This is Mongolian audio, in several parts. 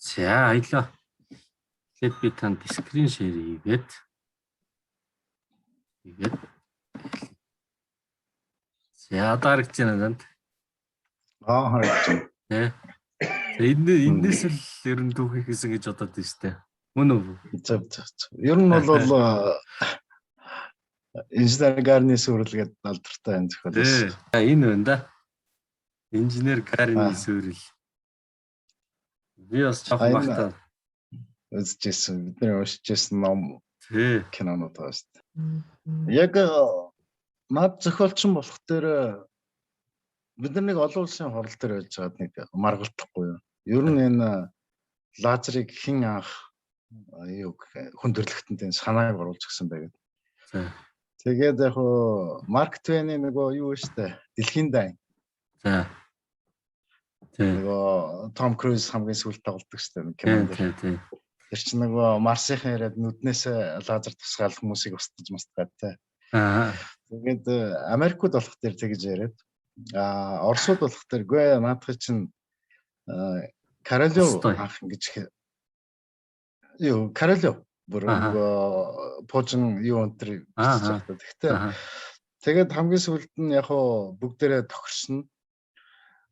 За аялаа. Тэгэхээр би танд скрин шеэр хийгээд за одоо харагдаж байна надад. Харагдаж байна. Тэ. За эндээс л ер нь түүхийг хийсэн гэж бодоод байна шүү дээ. Мөн үү? За. Ер нь бол инженер Гарны сүрэлгээд алдартай энэ зохиолоос. Энэ байна да. Инженер Гарны сүрэл. Би бас жоохон багтаа үзчихсэн. Бидний уншижсэн ном кинонууд байгаа шүү дээ. Яг над зохиолчин болох дээр бид нар нэг олон улсын хорол дээр байж байгаад нэг маргалдахгүй юу. Ер нь энэ лазерыг хэн анх хүндрэлтэнд санааг оруулж гисэн байгаад. Тэгээд яг Марк Твены нөгөө юу вэ штэ дэлхийн дай. За. Нөгөө Том Круз хамгийн сүүлд тоглодог штэ кинонд. Тэр чинь нөгөө Марсынхан яриад нүднээсээ лазер тусгаал хүмүүсийг устгаж мастгаад те. Тэгээд Америкууд болох дээр тэгж яриад Оросууд болох дээр гүй наадах чинь Королёв анх ингэж Королёв бүр нөгөө пожин юу өнтер бичиж байгаа. Гэхдээ тэгээд хамгийн сүүлд нь яг бүгдээрээ тохирсон.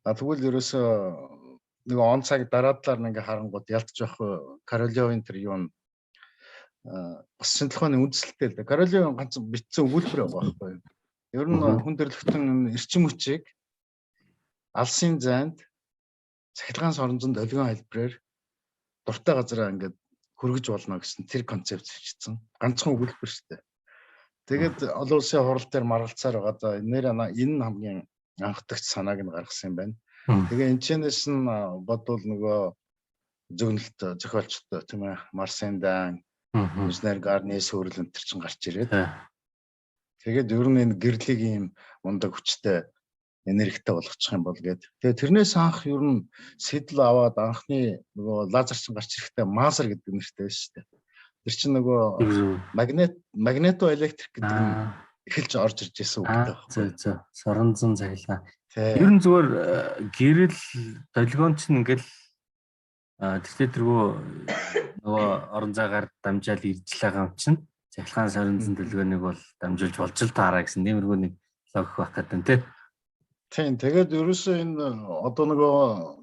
Тэгвэл ерөөсөө нэг он цаг дараадлаар ингээ харангууд ялтж явах Королёвын тэр юу нь бас шинжилгээний үндэслэлтэй л да. Королёвын ганц бичсэн өгүүлбэр байгаа байхгүй юу? Ер нь хүндрэлтэн эрчим хүчийг алсын зайд цахилгаан соронзон долгион хэлбэрээр дуртай газараа ингээд хүргэж болно гэсэн тэр концепт бичсэн. Ганцхан өгүүлбэр шүү дээ. Тэгээд олон улсын хурал дээр маргалцаар байгаа. Энэ хамгийн анхдагч санааг нь гаргасан юм байна. Тэгээ энэчнээс нь бодвол нөгөө зөвнөлт зохиолчтой тийм ээ Марсен Дан, инженер Гарны сүрэл энэ чинь гарч ирээд. Тэгээд ер нь энэ гэрлийг ийм ундаг хүчтэй энергитэй болгочих юм бол гээд. Тэгээ тэрнээс анх ер нь сэтэл аваад анхны нөгөө лазер чинь гарч ирэхдээ мазер гэдэг нэртэй байсан шүү дээ. Тэр чинь нөгөө магнетоэлектрик гэдэг нь эхэлж орж ирж байсан үг гэдэг. За. Соронзон цахилгаан. Ер нь зүгээр гэрэл долгион чинь ингээл тэгтээ тэргөө нөгөө орон зайгаар дамжаал ирж байгаа юм чинь цахилгаан соронзон долгионыг бол дамжуулж болж л таараа гэсэн нэмэргүй нэг логик байх гэдэг тийм. Тийм. Тэгээд ерөөсөө энэ одоо нөгөө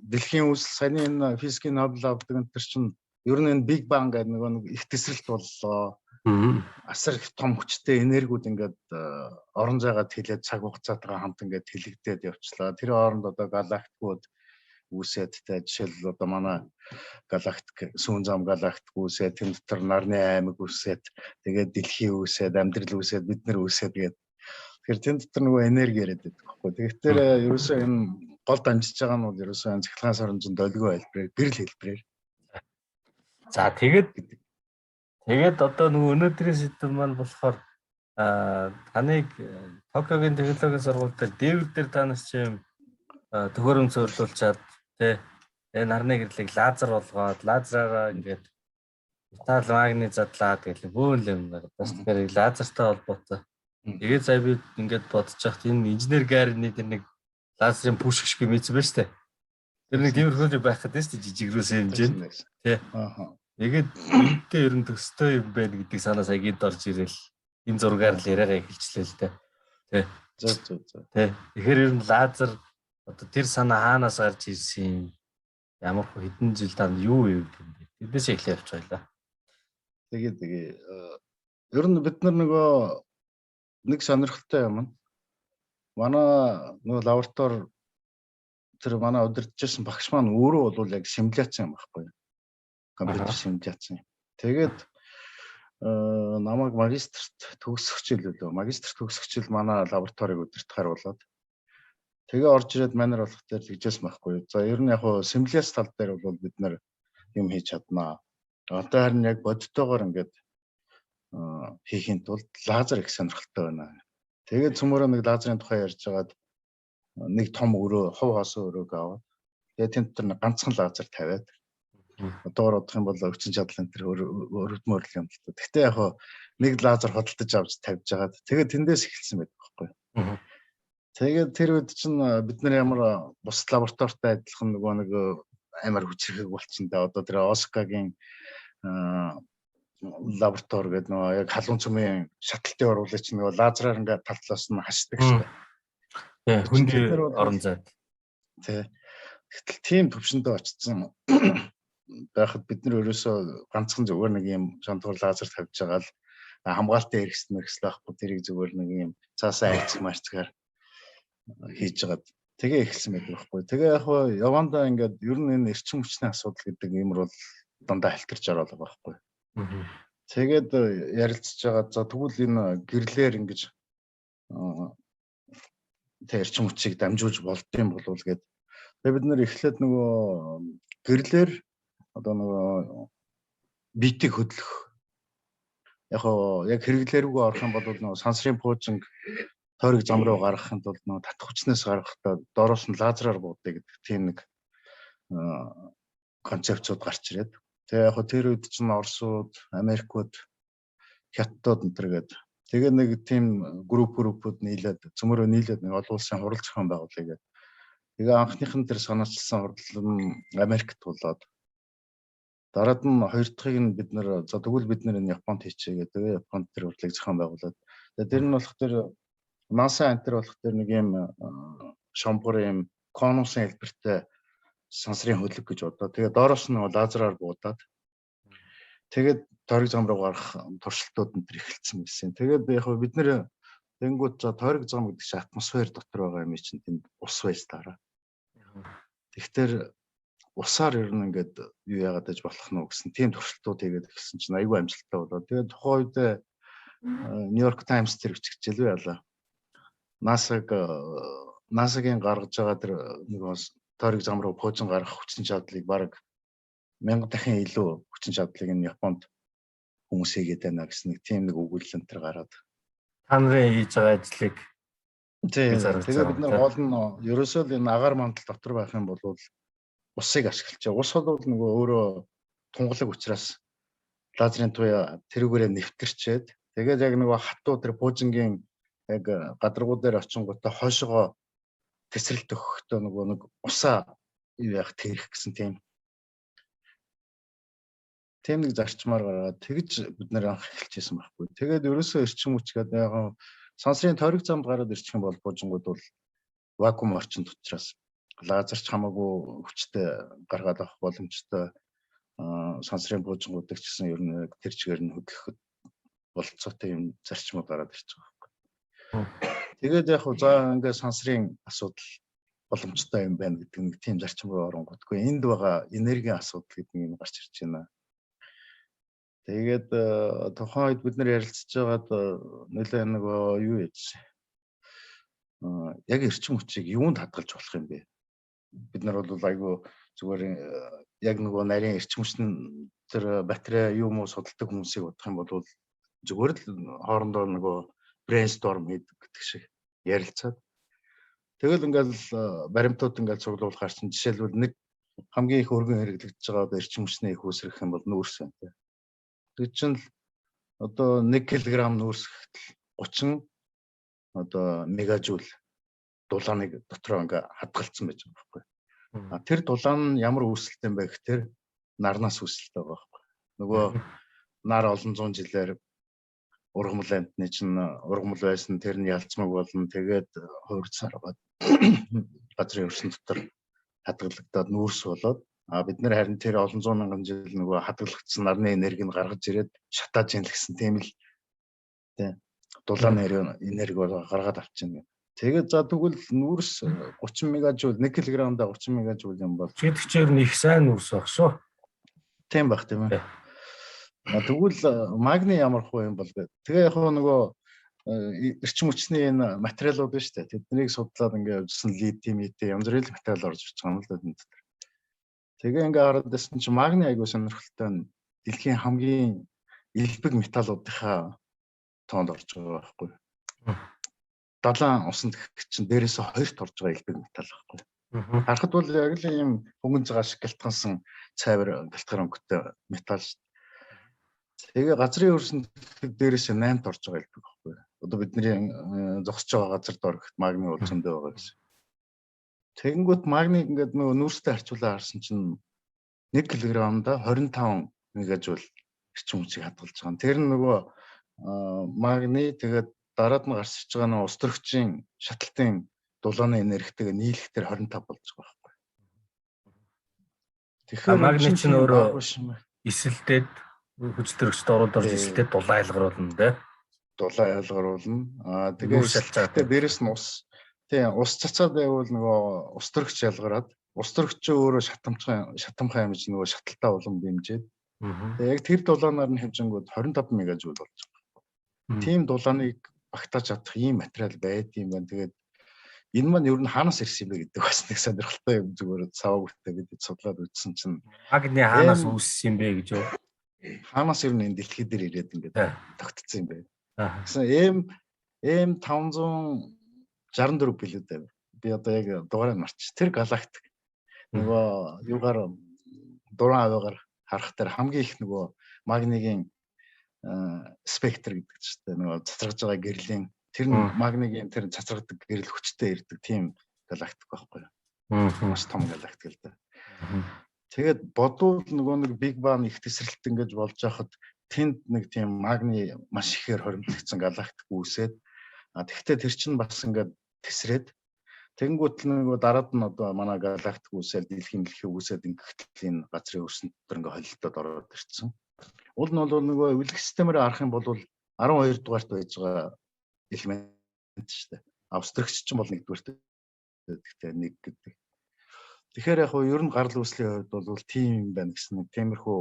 дэлхийн үүсэл саяны энэ физикийн Нобель авдаг энэ төр чинь ер нь энэ Big Bang гэдэг нэг их тесрэлт боллоо. Асар их том хүчтэй энергиуд ингээд орон зайгаа тэлээд цаг хугацаатайгаа хамт ингээд тэлэгдээд явчлаа. Тэр хооронд одоо галактикууд үүсээд тэ жишээл одоо манай галактик сүүн зам галактик үүсээд тэр дотор нарны аймаг үүсээд тэгээд дэлхий үүсээд амьдрал үүсээд бид нар үүсээд тэгээд тэгэхээр тэн дотор нөгөө энерги яриад байдаг байхгүй. Тэгэхээр ерөөсөө энэ гол дамжиж байгаа нь бол ерөөсөө энэ цахилгаан соронзон долгион хэлбэрээр гэрэл хэлбэрээр. За тэгээд одоо нөгөө өнөөдрийн сэдв маань болохоор таныг Токиогийн технологийн сургууль дээр дээвэр дээр танаас чим төхөөрөмж зөвлүүлчихэд тий энэ нарны гэрлийг лазер болгоод лазераараа ингээд металл магнит задлаад гэх бөөн юм байна. Бас тэгэхээр лазертай холбоотой. Тэгээд сая би ингээд бодож байхад энэ инженер Гарны тэр нэг лазерын пүшгш гэмээсэн байна шүү дээ. Тэр нэг тиймэрхүү байх гэдэг шүү дээ жижиг рүүсэн хэмжээнд. Тий. Тэгээд энэтэй ер нь төстэй юм байна гэдэг санаа сая гинт орж ирэл энэ зургаар л яриагаа эхэлчлээ л дээ. Тий. За. Тий. Тэгэхээр ер нь лазер одоо тэр санаа хаанаас гарч ирсэн юм? Ямар хэдэн жил тань юу юм бэ? Тэднээс эхлэе явж байлаа. Тэгээд ер нь бид нар нөгөө нэг сонирхолтой юм. Манай нөгөө лаборатори тэр манай удирдахжсэн багш маань өөрөө бол яг симуляц юм байхгүй юу? Компьютер симуляц. Тэгээд намайг магистрт төгсгчил манай лабораториг удирдахаар болоод тэгээ орж ирээд манер болох дээр тэгжээс байхгүй. За ер нь яг симуляц тал дээр бол бид нэр юм хийж чаднаа. Одоо харин яг бодтойгоор ингээд хийхин тулд лазер их сонирхолтой байна. Тэгээд цөмөрөө нэг лазерын тухай ярьж байгаад нэг том өрөө, хов хоосон өрөөг аваад тэгээд тэнд тэр ганцхан лазер тавиад одоогор бодох юм бол өвчин чадал энэ төр өрөвдмөр юм л та. Гэхдээ яг нэг лазер хөдөлтөж авч тавьж байгаад тэгээд тэндээс эхэлсэн байдаг байхгүй. Тэгээд тэр үед чинь бид нар ямар бус лабораторитой адилхан нөгөө нэг амар хүчрхэг болчихсон да. Одоо тэр Оскагийн лаборатори гэдэг нөгөө яг халуун цөмийн шаталтын оруулагч нөгөө лазераар ингээд тал талаас нь хасдаг шүү дээ. Тий, хүнд орон зайд. Тий. Гэтэл тийм төвшөндөө очсон байхад бид нар ерөөсөө ганцхан зүгээр нэг юм шантуур лазер тавьж байгаа л хамгаалтын хэрэгсэл байхгүй тэрийг зүгээр нэг юм цаасаа альцг марцгаар хийж жагаад тэгээ эхэлсэн байдаг байхгүй. Тэгээ яг хоо явандаа ингээд ер нь энэ эрчим хүчний асуудал гэдэг юм бол дандаа халтарч ороод байгаа байхгүй. Тэгээд ярилцж байгаа за тэгвэл энэ гэрлэр ингэж тэр эрчим хүчийг дамжуулж болдсон болов гэд. Тэгээ бид нэр эхлээд нөгөө гэрлэр одоо нөгөө битийг хөдлөх яг хэрэглээргүй орох юм бол нөгөө сансрын пуужинг тойрог зам руу гаргахын тулд нөгөө татах хүчнээс гаргахдаа доороос нь лазераар бууддаг гэдэг тийм нэг концепцууд гарч ирээд. Тэгээ яг тэр үед чинь Оросууд, Америкууд, Хятадууд энтергээд тэгээ нэг тийм группүүд нийлээд цөмөрөө нийлээд нэг олон улсын хурал зохион байгуулъя гэдэг. Тэгээ анхныхын тэр санаачилсан хурал нь Америкт болоод дараад нь хоёр дахьыг нь бид нэр за тэгвэл бид нэр энэ Японд хийчихээ гэдэг. Тэгээ Японд тэр хурлыг зохион байгуулад. Тэгээ тэр нь болох тэр NASA антер болох тэр нэг юм шампур юм конусын хэлбэртэй сансрын хөдлөг гэж бодоо. Тэгээ доороос нь лазераар буудаад тэгээд тойрог зам руу гарах туршилтууд энэ төр эхэлсэн байсан. Тэгээд яг бид нэр тэнгууд за тойрог зам гэдэг чинь атмосфер дотор байгаа юм чинь тэнд ус байж таараа. Тэгэхээр усаар ер нь ингээд юу яагаад гэж болох нь гэсэн тийм туршилтууд хийгээд эхэлсэн чинь айгүй амжилттай болоо. Тэгээд тухайн үед Нью-Йорк Таймс тэр биччихжээ яалаа. NASA-гийн гаргаж байгаа тэр нэг тойрог зам руу пуужин гарах хүчин чадлыг баг 1000 дахин илүү хүчин чадлыг нь Японд хүмүүс хийгээд байна гэсэн нэг тийм нэг өгүүлэл энэ төр гараад. Та нарын хийж байгаа ажлыг тэгээ бид нар гол нь ерөөсөө л энэ агаар мандал дотор байх юм бол усыг ашиглаж. Ус бол нөгөө өөрөө тунгалаг учраас лазерын туяа тэрүүгээрээ нэвтэрчээд тэгээд яг нөгөө хатуу тэр пуужингийн яг гадаргуу дээр очингуудаа хойшоо тесрэлт өгөхдөө нөгөө нэг усаа юу яах тэрх гэсэн тийм нэг зарчмаар гараад тэгж бид нэр анх эхэлчихсэн байхгүй. Тэгээд ерөөсөө эрчим хүч гэдэг яг сансрын тойрог замд гараад ирчих юм бол пуужингууд бол вакуум орчинд учраас лазерч хамаагүй хүчтэй гаргаад авах боломжтой сансрын пуужингуудыг ч гэсэн ер нь тэр чигээр нь хөдлөхөд болцоотой юм зарчмууд гараад ирж байгаа байхгүй. Тэгээд яг за ингээд сансрын асуудал боломжтой юм байна гэдэг нэг тийм зарчим руу оронготгүй энд байгаа энергийн асуудал гэдэг юм гарч ирж байна. Тэгээд тухайн үед бид нар ярилцж байгаад нэлээд нэг юу яж яг эрчим хүчийг юунд хадгалж болох юм бэ? Бид нар бол айгүй зүгээр яг нөгөө нарийн эрчим хүчний тэр батарей юм уу судалдаг хүмүүсийг бодох юм бол зүгээр л хоорондоо нөгөө брейнсторм хийдэг гэдэг шиг ярилцаад тэгэл ингээл баримтууд ингээл цуглуулах харсан жишээлбэл нэг хамгийн их өргөн хэрэглэгдэж байгаа эрчим хүчний их үүсрэх юм бол нүүрс байна. Тэг чинь л одоо 1 кг нүүрсэхэд 30 одоо мегажул дулааныг дотроо ингээ хадгалсан байж байгаа байхгүй. Тэр дулаан нь ямар үүсэлтэй юм бэ гэхээр нарнаас үүсэлтэй байгаа байхгүй. Нөгөө нар олон зуун жилээр ургамал амтны чинь ургамал байсан тэр нь ялцмаг болно. Тэгээд хувирцсаар байгаа. Газрын өршин дотор хадгалагдаад нүүрс болоод бид нар харин тэр олон зуун мянган жил нөгөө хадгалагдсан нарны энергийг гаргаж ирээд шатааж ийн л гэсэн тийм л тий дулааны энерги гаргаад авчихна. Тэгээд за тэгвэл нүүрс 30 мегажул 1 кг-да 30 мегажул юм бол гэдэг чинь их сайн нүүрс баг шүү. Тийм баг тийм ээ. Тэгвэл магний ямар хөө юм бол тэгээ яг нөгөө эрчим хүчний энэ материалууд байна шүү дээ. Тэднийг судлаад ингээ явуулсан литий, янз бүрийн материал орж ирж байгаа юм л да энэ дээр. Тэгээ ингээ хараад байсан чинь магний айгуу сонирхолтой дэлхийн хамгийн элбэг металлуудынхаа тоонд орж байгаа байхгүй. Далайн усан гэх чинь дээрээс хоёрт орж байгаа элбэг металл байхгүй. Харахад бол яг л ийм хөнгөн цагаан шиг гялтгансан цайвар гялтгар өнгөтэй металл шүү дээ. Тэгээ газрын өрсөнд дээрээс 8-т орж байгаа элбэг байхгүй. Одоо бидний зогсож байгаа газар дор гэхэд магний бол зөндөө байгаа гэсэн. Тэгэнгүүт магниг ингээд нөгөө нүүрстэй харьцуулаад харсан чинь 1 кг-д 25 мегажул эрчим хүчийг хадгалж байгаа. Тэр нь нөгөө магний тэгээд дараад нь гарч иж байгаа нь ус төрөгчийн шаталтын дулааны энергитэйгээ нийлэхдээ 25 болж байгаа байхгүй. Тэгэхээр магний чинь өөрөө биш юм байна. эсэлтэд хүчил төрөгчд ороод орж эсэлтэд дулаан ялгаруулна тий. Дулаан ялгаруулна. Тэгээ эсэлтээ дээрэс нь ус цацаад байвал нөгөө ус төрөгч ялгараад ус төрөгч өөрөө шатамхай хэмж нөгөө шаталтаа улам дэмжиж. Тэгээ яг тэр дулаанаар нь хэмжингүүд 25 мегажул болж байгаа. Тийм дулааныг багтааж чадах ийм материал байдığım байна. Тэгээд энэ маань ер нь хаанаас ирсэн юм бэ гэдэг бас нэг сонирхолтой юм зүгээр цаавгүйтэй бид судлаад үзсэн чинь магний хаанаас үүссэн юм бэ гэж юу? Хаанаас ер нь энэ дэлхий дээр ирээд ингээд тогтцсон юм бэ? Гэсэн M564 билүү дээ. Би одоо яг дугаарыг марч. Тэр галактик нөгөө юугаар дуран аваагаар харах дээр хамгийн их нөгөө магнигийн спектр гэдэг чинь нөгөө цацрагж байгаа гэрлийн тэр нь магнигийн тэр цацрагдаг гэрэл хүчтэй ирдэг тийм галактик байхгүй юу? Маш том галактик л дээ. Тэгээд бодвол нөгөө нэг Big Bang их тесрэлт ингэж болж байхад тэнд нэг тийм магний маш ихээр хоримтлагдсан галактик үүсээд тэгвэл тэр чинь бас ингээд тесрээд тэгэнгүүт л нөгөө дараад нь одоо манай галактик үүсээд дэлхийн үүсээд ингээд энэ газрын өрсөнд дотор ингээд холилдоод ороод ирсэн. Уул нь бол нөгөө эвлэг системээр харах юм бол 12 дугаарт байж байгаа элемент шүү дээ. Австрагч чинь бол 1-р гэхдээ 1 гэдэг. Тэгэхээр яг ер нь гарал үүслийн хувьд бол тийм юм байна гэсэн нэг тиймэрхүү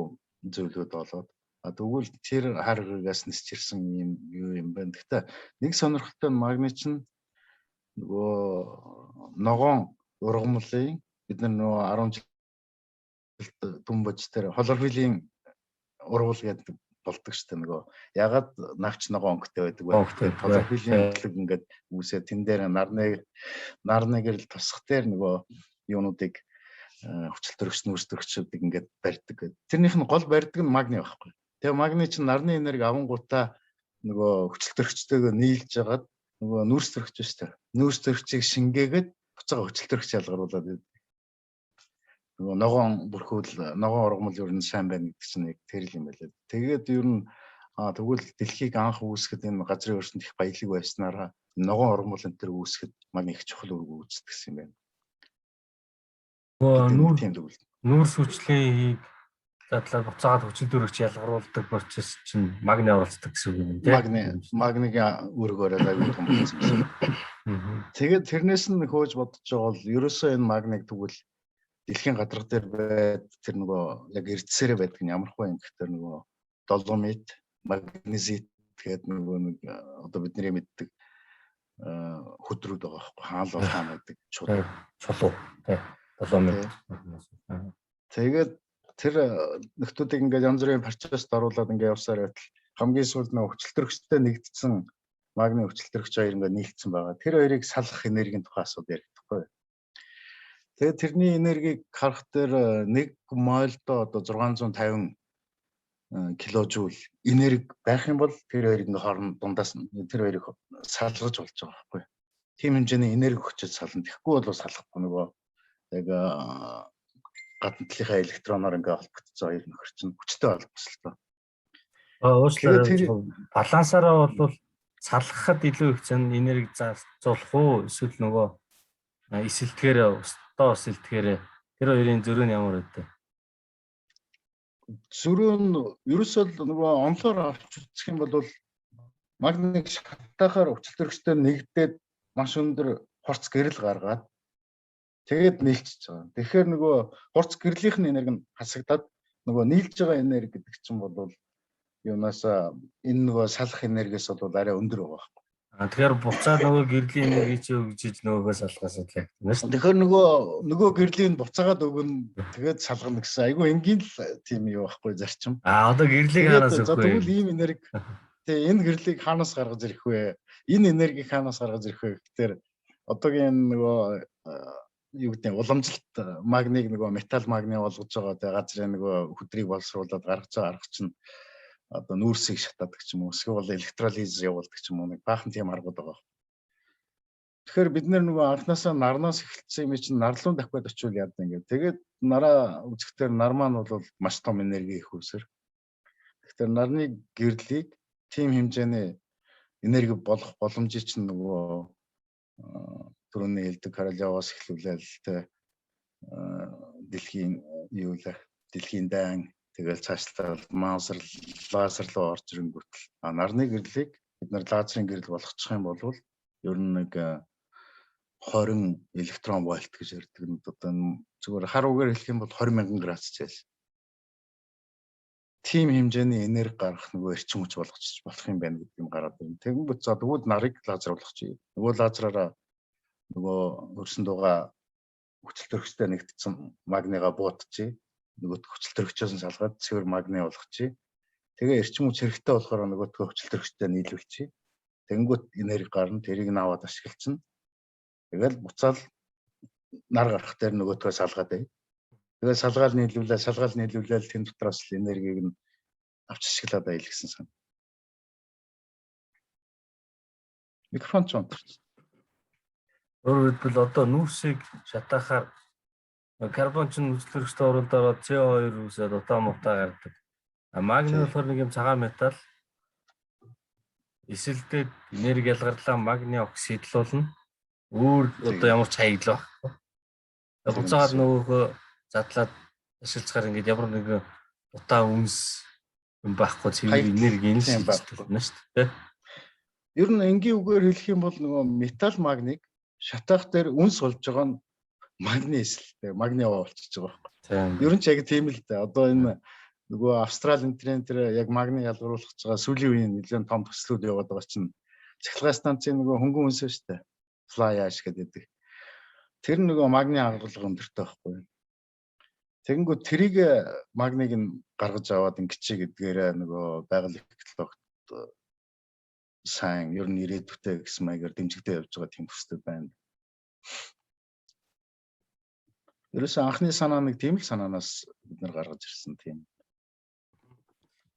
зөвлөд болоод тэгвэл тэр харгаас нисч ирсэн юм байна. Гэхдээ нэг сонирхолтой нь магний чинь нөгөө ногоон ургамлын бид нар нөгөө 10 жил дүнбож тэр хлорофиллийн ургал гэдэг болдог шүү дээ нөгөө ягаад нагч ногоон өнгөтэй байдаг вэ? Хлорофиллийн өнгөлөг ингээд үүсээ тэн дээр нарныг л тусах дээр нөгөө юунуудыг хүчил төрөгч нүүрс төрөгчүүдийг ингээд барьдаг. Тэрнийх нь гол барьдаг нь магний байхгүй. Тэгээ магний чинь нарны энерги авангуудаа нөгөө хүчил төрөгчтэйгээ нийлж агаад нөгөө нүүрс төрөгч шүү дээ. Нүүрс төрөгчийг шингээгээд буцаага хүчил төрөгч ялгаруулад байдаг. Нөгөө ногоон бүрхүүл ногоон ургамал ер нь сайн байна гэдэг чинь яг тэр л юм байлаа. Тэгээд ер нь тэгвэл дэлхийг анх үүсгэхэд энэ газрын өрсөнд их баялаг байснараа ногоон ургамал энэ төр үүсгэхэд магний их чухал үүрэг үүсгэсэн юм байна. Нүүрс хүчлийн задлаа буцаагаад хүчил төрөгч ялгаруулдаг процесс чинь магний оролцдог гэсэн үг юм тийм. Магнигийн үүргөөр аягүй том болсон. Тэгээд тэрнээс нь хөөж бодож байгаа бол ерөөсөө энэ магниг тэгвэл дэлхийн гадарга дээр байд тэр нөгөө яг эрдсээрээ байдаг нь ямархуу юм гэхээр нөгөө доломит, магнезит гэдэг нөгөө нэг одоо бидний мэддэг хөдрүүд байгаа байхгүй хаалал хаан гэдэг чулуу тий доломит. Тэгээд тэр нөхдүүдийг ингээд янз бүрийн процесст оруулаад ингээд явсаар байтал хамгийн сүүлд нэг хүчил төрөгчтэй нэгдсэн магний хүчил төрөгч хоёр ингээд нийлцсэн байгаа. Тэр хоёрыг салгах энергийн тухай асуудал яригдахгүй. Тэгээд тэрний энергийг харах дээр 1 молдо одоо 650 киложул энерги байх юм бол тэр хоёрыг ингээд хооронд дундаас тэр хоёрыг салгаж болж байгаа байхгүй. Тийм хэмжээний энерги хүчтэй сална. Тэгэхгүй бол салахгүй нөгөө яг гадна талынхаа электроноор ингээ холбогдсон хоёр нөхөр чинь хүчтэй холбогдлоо. Уучлаарай. Балансаараа бол салгахад илүү их зэн энерги зарцуулах уу? Эсвэл нөгөө эсэлтгэхээр устдаа эсэлтгэхээр тэр хоёрын зөрөө нь ямар вэ? Зөрөө нь ерөөсөө нөгөө онлоор авч үзэх юм бол магнитик шатаахаар хүчил төрөгчтэй нэгдээд маш өндөр хорц гэрэл гаргаад тэгээд нийлчихэж байгаа. Тэгэхээр нөгөө хорц гэрлийнх нь энерги нь хасагдаад нөгөө нийлж байгаа энерги гэдэг чинь бол юунаас энэ нөгөө салах энергиэс бол арай өндөр байгаа байхгүй. Тэгэхээр буцаад нөгөө гэрлийн энерги чи өгжиж нөгөөгөө салгахаас л яг тийм шүү. Тэгэхээр нөгөө гэрлийн буцаагаад өгнө тэгээд салгана гэсэн айгүй энгийн л тийм юу байхгүй зарчим. Одоо гэрлийг хаанаас өгөх вэ? Тэгвэл ийм энерги тэгээ энэ гэрлийг хаанаас гаргаж ирэх вэ? Энэ энергийг хаанаас гаргаж ирэх вэ гэхээр одоогийн нөгөө юу гэдэг нь уламжлалт магниг нөгөө металл магний болгож байгаа тэгээ газрын нөгөө хөдрийг боловсруулад гаргаж байгаа арга чинь одоо нүүрсийг шатаадаг ч юм уу эсвэл электролиз явуулдаг ч юм уу нэг баахан тийм аргууд байгаа. Тэгэхээр бид нөгөө анхнаасаа нарнаас эхэлсэн юм чинь нарлуун давхиад очивол яадаг ингээд. Тэгээд нараа үзэхдээ нар маань бол маш том энерги их үсэр. Тэгэхээр нарны гэрлийг тийм хэмжээний энерги болох боломжийг чинь нөгөө түрүүний хэлдэг Королевоос эхлүүлээл тэ дэлхийн юу лээ дэлхийн дан тэгэл цаашлаа маусар лазер руу орж ирэнгүүтэл нарны гэрлийг бид нар лазерын гэрэл болгочих юм бол ер нь нэг 20 электрон вольт гэж ярьдаг. Одоо зүгээр хар үгээр хэлэх юм бол 20,000 градус Цельс. Тим хэмжээний энерги гаргах нөгөө эрчим хүч болгочих болох юм байна гэдэг юм гараад байна. Тэгэнгүүт за тэгвэл нарыг лазер болгочих. Нөгөө лазераараа нөгөө өрсөн дугаа хүчил төрхтэй нэгдсэн магнига буутчих. Нөгөө хүчил төрөгчөөс салгаад цэвэр магни болгочих. Тэгээ эрчим хүч хэрэгтэй болохоор нөгөө хүчил төрхтэй нийлүүлчих. Тэгэнгүүт энерги гарна, тэрийг наваад ашиглацсан. Тэгэл буцаал нар гарах дээр нөгөөдгөө салгаад бай. Тэгээд салгаал нийлүүлээл тэн дотроос энергийг нь авч ашиглаад байл гэсэн сан. Микрофон ч онцорч. Өөрөөр хэлбэл одоо нүүрсийг шатаахаар карбон ч нөхцөлөрчтэй оролд ороод CO2 үсээд утаа мутаа гардаг. Магний болохоор нэг юм цагаан металл эсэлдээд энерги ялгарлаа магний оксидлуулна. Өөр одоо ямар ч хаягдл баг. Буцаад нөгөөхөө задлаад ашиглацгаар ингээд ямар нэг утаа үнс юм байхгүй цэвэр энерги энэ байна шүү дээ. Ер нь энгийн үгээр хэлэх юм бол нөгөө металл магниг шатаах дээр үнс болж байгаа нь магний эсэлтэй магний болчихж байгаа байхгүй. Ер нь ч яг тийм л дээ. Одоо энэ нөгөө Австрали интернет дээр яг магний ялгаруулах гэж байгаа сүүлийн үеийн нэлээд том төслүүд яваад байгаа чинь цахилгаан станцын нөгөө хөнгөн үнс шүү дээ. Fly ash гэдэг. Тэр нөгөө магний анхаарлага өндөртэй байхгүй. Тэгэнгүүт тэрийг магниг нь гаргаж аваад ингэчээ гэдгээрээ нөгөө байгаль экологт сайн ер нь ирээдүйтэй гэсэн маягаар дэмжигдээ явж байгаа тийм төстэй байна. Ерөөсөө анхны санаа нэг тийм л санаанаас бид нар гаргаж ирсэн тийм.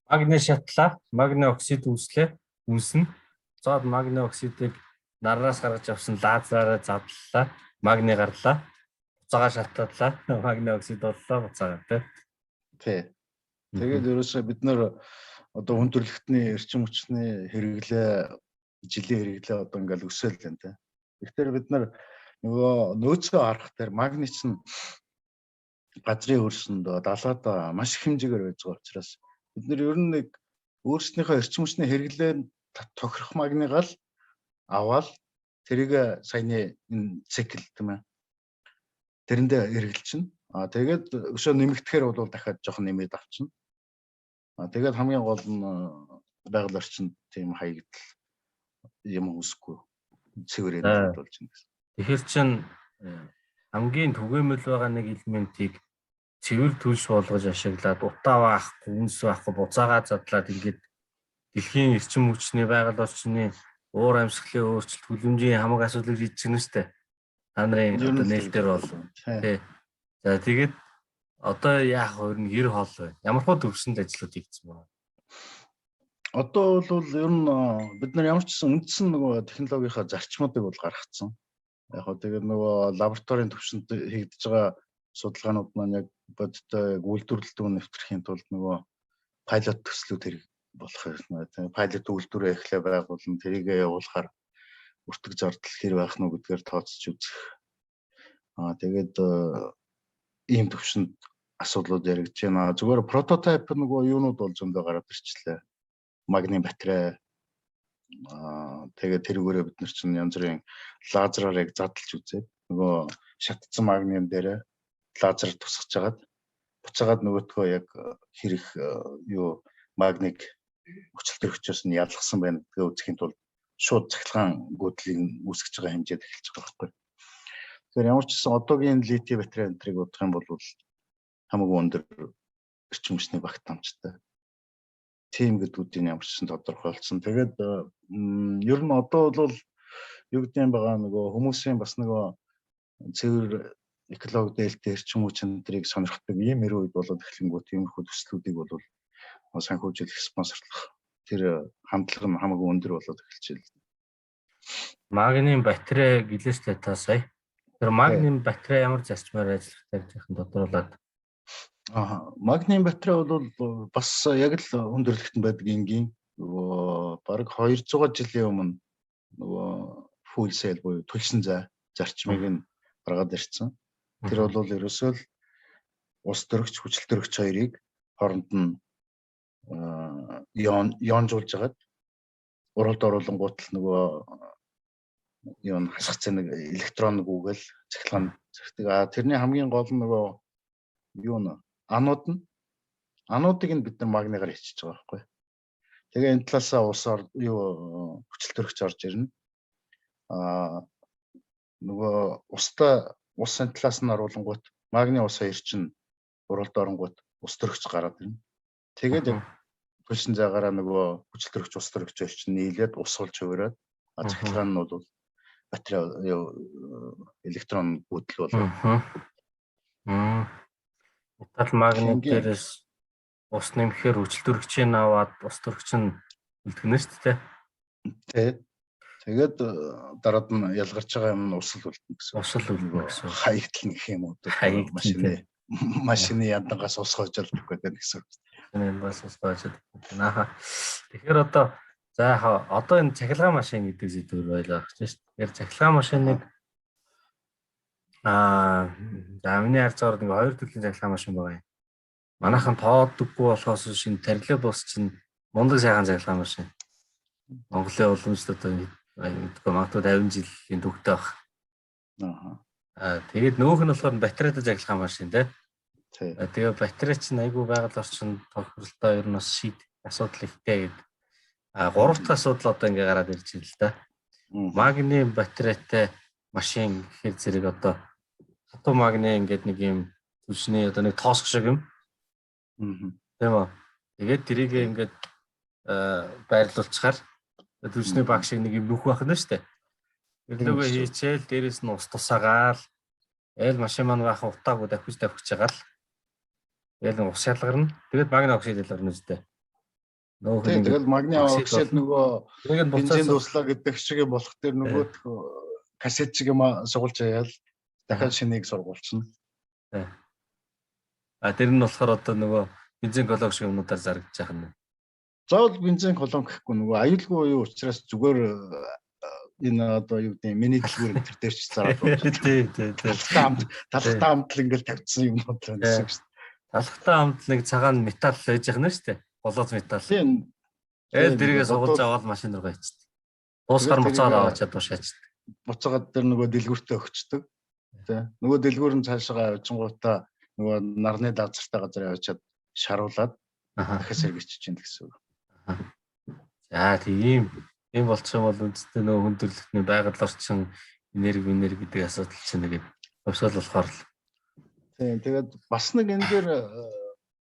Магний шатлаа, магний оксид үүснэ. Зоод магний оксидыг нараас гаргаж авсан лазераараа задлаа, магний гарлаа. Буцаага шатаадлаа, магний оксид боллоо буцаага тий. Тэгээд ерөөсөө бид нар одоо хүндрэлтний эрчим хүчний хэрэглээ жилийн хэрэглээ одоо ингээл өсөөл байна тий. Тэгэхээр бид нар нөгөө нөөцөө харах дээр магний чинь газрын хөрсөнд далаад маш их хэмжээгээр байж байгаа учраас бид нар ер нь нэг өөрсдийнхөө эрчим хүчний хэрэглээ тохирох магнигаа л аваад тэрийг саяны энэ цикл тийм ээ тэрэндээ хэрэгжилчихнэ. Тэгээд өшөө нэмэгдэхээр бол дахиад жоохон нэмээд авчна. Тэгээд хамгийн гол нь байгаль орчинд тийм хаягдл юм үүсэхгүй цэвэр энерги болж байна гэсэн. Тэгэхээр чин хамгийн түгээмэл байгаа нэг элементийг цэвэр төлш болгож ашиглаад утаа байхгүй, үнс байхгүй, буцаагаа задлаад ингээд дэлхийн эрчим хүчний байгаль орчны уур амьсгалын өөрчлөлт хүлэмжийн хамаг асуудлыг шийдчихнэ үстэй. Та нарын одоо нээлтээр бол тий. За тэгээд одоо яах вэ? Ер хоол вэ? Ямар хөө төвшөнд ажлууд хийгдсэн байна? Одоо бол ер нь бид нар ямар ч гэсэн үндсэн нөгөө технологийнхаа зарчмуудыг бол гаргацсан. Яг хөө тэгээд нөгөө лабораторийн төвшөнд хийгдэж байгаа судалгаанууд маань яг бодиттой үйлдвэрлэлд нэвтрэхийн тулд нөгөө пайлот төслүүд хэрэг болох юм. Пайлот үйлдвэрээ эхлээ байгуулна, тэрийгээ явуулахаар өртөг зардал хэр байх нь гэдгээр тооцож үзэх. Тэгээд ийм төвшөнд асуудлууд яригдж байна. Зүгээр прототип нөгөө юунууд болж өндөө гараад ирчлээ. Магний батарей. Тэгээд тэрүүгээрээ бид нар чинь янз бүрийн лазераар яг задлж үзээд нөгөө шатцсан магнийн дээр лазер тусгаж агаад буцаагаад нөгөөдгөө яг хэрэг юу магниг хүчил төрөгчөөс нь ялгсан байна гэдгээ үзэхийн тулд шууд цахилгаан гүйдлийг үүсгэж байгаа хэмжээд эхэлж байгаа байхгүй. Тэгэхээр ямар ч гэсэн одоогийн литий батарей энтрийг бодох юм бол хамаагүй өндөр эрчим хүчний багт амжтай. Тийм гэдгүүдийн ямар ч гэсэн тодорхойлцсон. Тэгээд ер нь одоо бол юу гэдэг юм байгаа нөгөө хүмүүсийн бас нөгөө цэвэр экологи дээлтэй эрчим хүч энтрийг сонирхдаг ийм эрүү үед болоод эхлэнгүүт иймэрхүү төслүүдийг бол санхүүжүүлэх спонсорлох тэр хандлага нь хамаагүй өндөр болоод эхэлж байна. Магний батарей гэлээ шүү дээ та сая. Тэр магний батарей ямар зарчмаар ажиллахтай гэж яхан тодруулаад. Магний батарей бол бас яг л хүндрэлтэн байдаг энгийн нөгөө бараг 200 жилийн өмнө нөгөө fuel cell буюу түлсэн зарчмыг нь гаргаад ирсэн. Тэр бол ерөөсөө л ус дөрөгч хүчил дөрөгч хоёрыг хооронд нь ионжуулж агаад уралд оруулангууд л нөгөө юу н хасах нэг электрон гүгэл цахилгаан зэрэгтэй. Тэрний хамгийн гол нь нөгөө юу н ануудыг нь бид нар магнигаар хийчихэж байгаа байхгүй. Тэгээ энэ талаасаа усаар юу хүчил төрөгч орж ирнэ. Нөгөө усын талаас нь оруулангууд магний ус хоёр чинь уралд оронгууд ус төрөгч гараад ирнэ. Тэгээд яг хүчин заагаараа нөгөө хүчил төрөгч ус төрөгч хоёр чинь нийлээд ус болж хувираад цахилгаан нь бол батарей электрон бүдэл болоо. Металл магнит дээрээс ус нэмэхээр хүчил төрөгчийг аваад ус төрөгч нь үлдгэнэ шүү дээ. Тий. Тэгээд дараад нь ялгарч байгаа юм нь усал үлдэнэ гэсэн. Усал үлдэнэ гэсэн. Хаягдл гэх юм уу? Машины ядангаас ус гоож олдох гэдэг гэсэн. Энэ бас ус гоож. Тэгэхээр одоо за одоо энэ цахилгаан машин гэдэг зүйлээр ойлгох гэж байна. Тэгэхээр цахилгаан машиныг за миний харцаар нэг хоёр төрлийн цахилгаан машин байгаа юм. Манайхан тооддоггүй болохоос шинэ тарилга бус чинь мундаг сайхан цахилгаан машин. Монголын уламжлалт одоо магадгүй 50 жилийн түүхтэй баг. Тэгээд нөгөөх нь болохоор батарейтай цахилгаан машин тий. Тэгээ батарей чинь айгүй байгаль орчин тохиролтой ер нь бас асуудал ихтэй гэдэг. Гурав дахь асуудал одоо ингээ гараад ирж байна л да. Магний батарейтай машин гэхээр зэрэг одоо хатуу магний ингээд нэг юм түлшний одоо нэг тоосх шиг юм. Тийм үү. Тэгээд тэрийг ингээд байрлуулчихаар түлшний баг шиг нэг юм нүх байх нь шүү дээ. Өглөөгөө хийчихэл дээрэс нь ус тусаагаал ээл машин маань баахан утаагүй давхиж байгаа л. Тэгэл ус шалгарна. Тэгээд магний оксид ялгарна үстэй. Тэгэл магний оксид нөгөө бензин дуслаа гэдэг шиг болох тэр нөгөө кассет шиг юм сугуулж аяал дахиад шинийг сургуулчихна. Тэр нь болохоор одоо нөгөө бензин колонк шиг юмнуудаар зарагдаж байгаа юм. Заавал бензин колонк гэхгүй нөгөө аюулгүй юу учраас зүгээр энэ одоо юу гэдэг миний дэлгүүр энэ дээр ч зараад байна. Талхтаа амтл ингээл тавьчихсан юмнууд байна гэсэн шүү дээ. Талхтаа амтл нэг цагаан металл байж байгаа нь шүү дээ. Голоос металл. Дэргээ сугуулж аваад машин руу гайчдаг. Дуусгаар буцаад аваачаад дуушаачдаг. Буцаагаад тэр нөгөө дэлгүүртээ өгчдөг. Тэ. Нөгөө дэлгүүр нь цаашаа явжингуудаа нөгөө нарны лазертай газар яваачаад шаруулад дахиад сэргийчих чинь гэсэн үг. За тийм болчих юм бол үндсэндээ нөгөө хүндрэлтний байгаль орчин энерги гэдэг асуудал чинь нэгээд төвшөл болохоор л. Тийм тэгээд бас нэг энэ дээр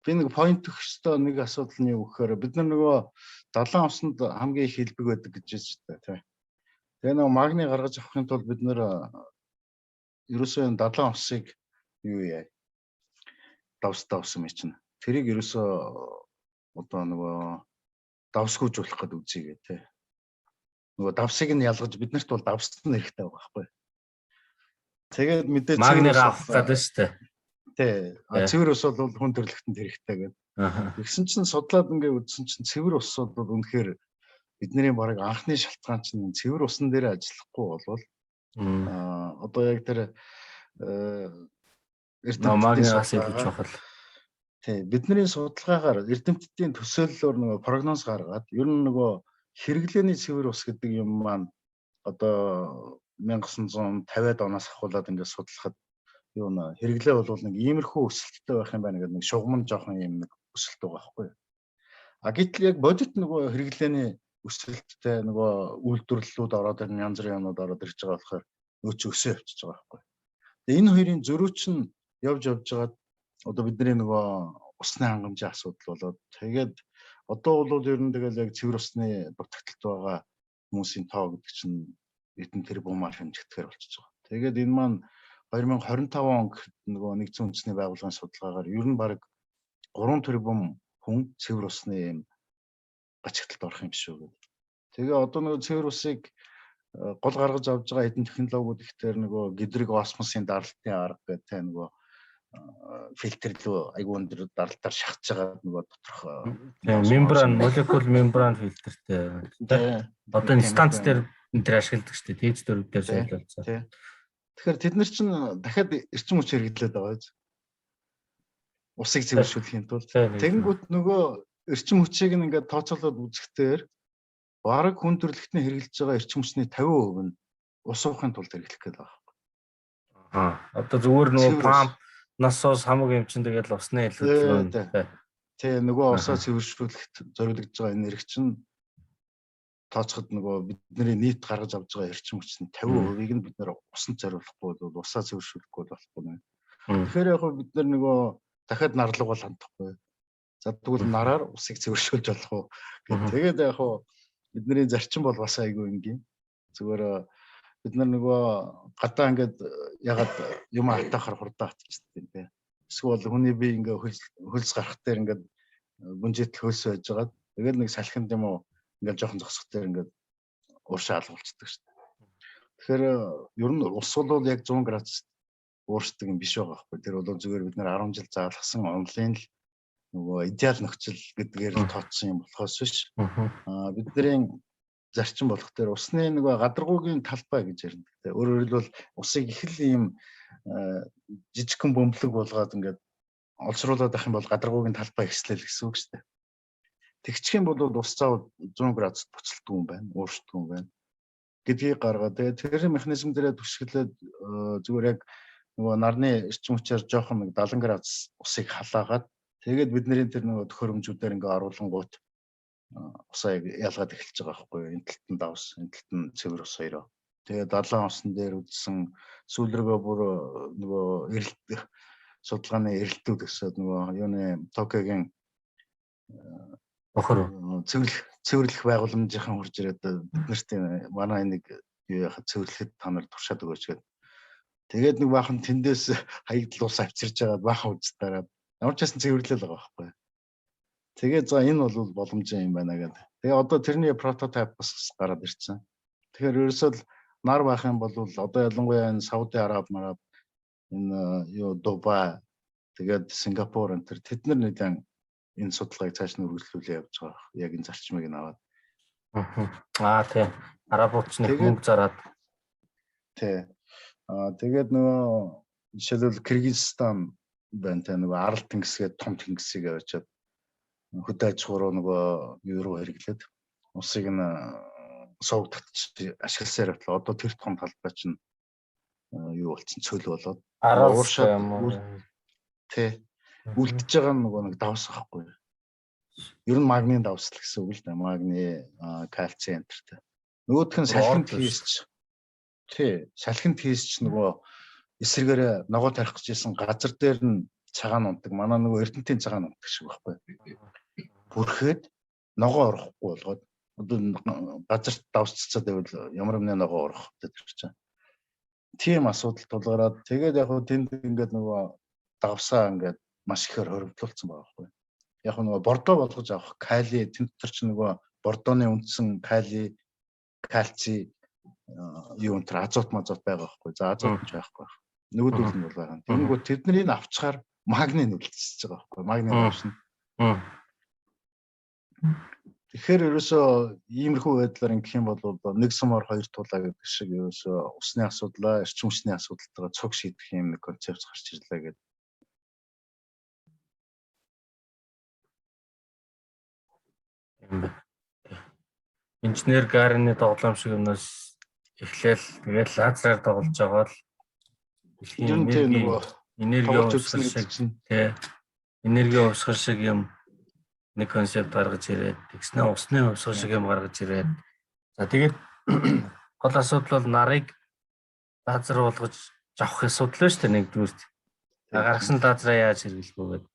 би нэг point өгөх ёстой нэг асуудал нь юу гэхээр бид нар нөгөө далайн усанд хамгийн их хэлбэг байдаг гэж байна тийм. Тэгээ нөгөө магний гаргаж авахын тулд бид нар ерөөсөө энэ далайн усыг юу яа давстаа усан юм чинь. Тэрийг ерөөсөө одоо нөгөө давсгүйжүүлэх гэдэг үзье тий. Нөгөө давсыг нь ялгаж биднэрт бол давсан хэрэгтэй байгаа байхгүй. Тэгээд мэдээ магныг авах гэдэг шүү дээ. Тий. Цэвэр ус бол хүн төрөлхтөнд хэрэгтэй гэдэг. Тэгсэн чинь судлаад ингээ үзсэн чинь цэвэр ус бол үнэхээр бидний бараг анхны шалтгаан чинь цэвэр усан дээр ажиллахгүй болвол одоо яг тэр магний ус илүү чухал. Тий, бидний судалгаагаар эрдэмтдийн төсөөллөөр нөгөө прогноз гаргаад ер нь нөгөө хэрэглээний цэвэр ус гэдэг юм маань одоо 1950-ад оноос ахуулаад ингээд судлахад юу нэ хэрэглээ бол нэг иймэрхүү өсөлттэй байх юм байна гэдэг нэг шугамн жоохон юм нэг өсөлт байгаа байхгүй. Гэтэл яг бодит нөгөө хэрэглээний өсөлттэй нөгөө үйлдвэрлэлүүд ороод ирнэ, янз бүрийн юмнууд ороод ирж байгаа болохоор нөөч өсөө явчихж байгаа байхгүй. Тэгээ энэ хоёрын зөрүүч нь явж байгаад одоо бидний нөгөө усны хангамжийн асуудал болоод тэгээд одоо бол ер нь тэгэл яг цэвэр усны дутагдлалт байгаа хүмүүсийн тоо гэдэг чинь эдэн тэрбумаар хэмжигдэхээр болчихж байгаа. Тэгээд энэ маань 2025 он нөгөө нэгдсэн үндэсний байгууллагын судалгаагаар ер нь бараг 3 тэрбум хүн цэвэр усны юм гачигталд орох юм шүү гэдэг. Тэгээ одоо нөгөө цэвэр усыг гол гаргаж авж байгаа эдийн технологиуд ихтэй нөгөө гэдрэг осмосын даралтын арга гэдэг нөгөө фильтр рүү айгүй өндөр даралтаар шахаж байгаа нөгөө доторх мембран молекул мембран фильтртэй. Одоо энэ станц дээр энэ төр ашигладаг шүү дээ. Тээж дөрөв дээр солиулсан. Тэгэхээр тэд нар чинь дахиад эрчим хүч хэрэглээд байгаа биз. Усыг цэвэршүүлэхийн тулд тэгэнгүүт нөгөө эрчим хүчийг ингээд тооцоолоод үзэхдээ бараг хүндрэлтний хэрэглэж байгаа эрчим хүчний 50% нь ус уухын тулд хэрэглэх гэдэг байна. Одоо зүгээр нөгөө памп насос хамаг юм чинь тэгэл усны хэлэлцээ. Тэгээ нөгөө усаа цэвэршүүлэхэд зориулагдж байгаа энерги чинь тооцоход нөгөө бидний нийт гаргаж авж байгаа эрчим хүчний 50%-ийг нь бид нэр усанд зориулахгүй бол усаа цэвэршүүлэхгүй болохгүй нэ. Тэгэхээр яг бид нар нөгөө дахиад нарлуугаал хандахгүй. За тэгвэл нараар усыг цэвэршүүлж болох уу гэх. Тэгээд яг бидний зарчим бол бас айгүй энгийн. Зүгээр бид нар нөгөө гадаа ингээд ягаад юм атахаар хурдан атчихдаг юм те. Эсвэл хүний бие ингээ хөлс гарах дээр ингээд бүнжитл хөлс байж байгаа. Тэгээд нэг салхинд юм уу ингээд жоохон зогсох дээр ингээд ууршаа алгуулцдаг шүү дээ. Тэгэхээр ер нь ус бол яг 100 градус ууршдаг юм биш байгаа байхгүй. Тэр бол зүгээр бид нар 10 жил заалгасан онлайн л нөгөө идеал нөхцөл гэдгээр тооцсон юм болохоос биш. Бидний зарчим болох дээр усны нөгөө гадаргуугийн талбай гэж ярина. Өөрөөр хэлбэл усыг их л ийм жижигхэн бөмбөлөг болгоод ингээд олзруулаад авах юм бол гадаргуугийн талбай ихслэл гэсэн үг шүү дээ. Тэгчих юм бол ус цаа 100 градус буцалдаг юм байна, ууршдаг юм байна гэдгийг гаргаад тэр механизм дээрээ түшиглээд зүгээр яг нөгөө нарны эрчим хүчээр жоохон нэг 70 градус усыг халаагаад тэгээд бидний тэр нөгөө төхөөрөмжүүдээр ингээ оруулангууд усаа ялгаад эхэлж байгаа байхгүй юу? Энэ талд нь давс, энэ талд нь цэвэр ус хоёроо. Тэгээд 70 усан дээр үдсэн сүүлргөө бүр нөгөө эрэлт судалгааны эрэлтүүд өсөөд нөгөө юуны Токиогийн цэвэрлэх байгууламжийнхан хурж ирээд бид нарт манай нэг юу яхад цэвэрлэхэд та нар туршаад өгөөч гэдэг. Тэгээд нэг баахан тэндээс хаягдл ус авчирж байгаа баахан үз дараад ямар ч байсан цэвэрлэл байгаа байхгүй. Тэгээд за энэ бол боломжтой юм байна гэдэг. Тэгээ одоо тэрний прототип бас гараад ирсэн. Тэгэхээр ерөөсөө нар байх юм бол одоо ялангуяа энэ Сауди Араб мараад энэ юу Дубай тэгээд Сингапур энэ тэд нар нэлээд энэ судалгааг цааш нь үргэлжлүүлээ явж байгаа. Яг энэ зарчмыг нь аваад. Тийм. Арабууд ч нэг мөнгө зараад. Тий. Тэгээд нөгөө жишээлбэл Кыргызстан байна те нөгөө Арал тэнгисгээд том тэнгисийг авчиад хөдөө аж ахуй руу нөгөө юу руу хэрэглээд усыг нь сувгдагч ашигласаар явтлаа. Одоо тэр том талбай чинь юу болсон цөл болоод ууршаа тий үлдчихэж байгаа нөгөө нэг давс ахгүй. Ер нь магний давсл гэсэн үг л да. Магний, кальци энтертэй. Нөгөөх нь салхинд хийсч тий салхинд хийсч нөгөө эсрэгээрээ ногоо тарих гэжсэн газар дээр нь цагаан унтдаг. Манай нөгөө эрдэнтийн цагаан унтдаг шиг байхгүй. Бүрхэд ногоо орохгүй болгоод одоо газарт давсцаад байвал ямар нэгэн ногоо орох гэдэг чинь. Тийм асуудал тулгараад тэгээд яг хөө тэнд ингээд нөгөө давсаа ингээд маш ихээр хоригдлуулсан байгаа байхгүй. Яг нөгөө бордоо болгож авах кали тэнд дотор ч нөгөө бордооны үндсэн кали, кальци юу өнтер азот мазот байгаа байхгүй. За азот ч байхгүй. Нөгөөдөл нь бол байгаа. Тэнгүү тэднийг авчгаар магний нүлцэж байгаа байхгүй. Магний авшин. Тэгэхээр ерөөсөө иймэрхүү байдлаар ингэх юм бол нэг сумаар хоёр тулаа гэдэг шиг ерөөсөө усны асуудлаа, эрчим хүчний асуудалтайгаа цуг шийдэх юм нэг концепц гарч ирлээ гэдэг. Инженер Гарины тоглоом шиг юмнаас эхлээл тэгээд лазераар тоглож байгаа л энерги уусгах шиг энерги уусгах шиг юм нэг концепт гаргаж ирээд тэгснэ усны уусгах шиг юм гаргаж ирээд за тэгээд гол асуудал бол нарыг лазер болгож авах асуудал шүү дээ нэгдүгürt гаргасан лазераа яаж хэрэглэх вэ гэдэг.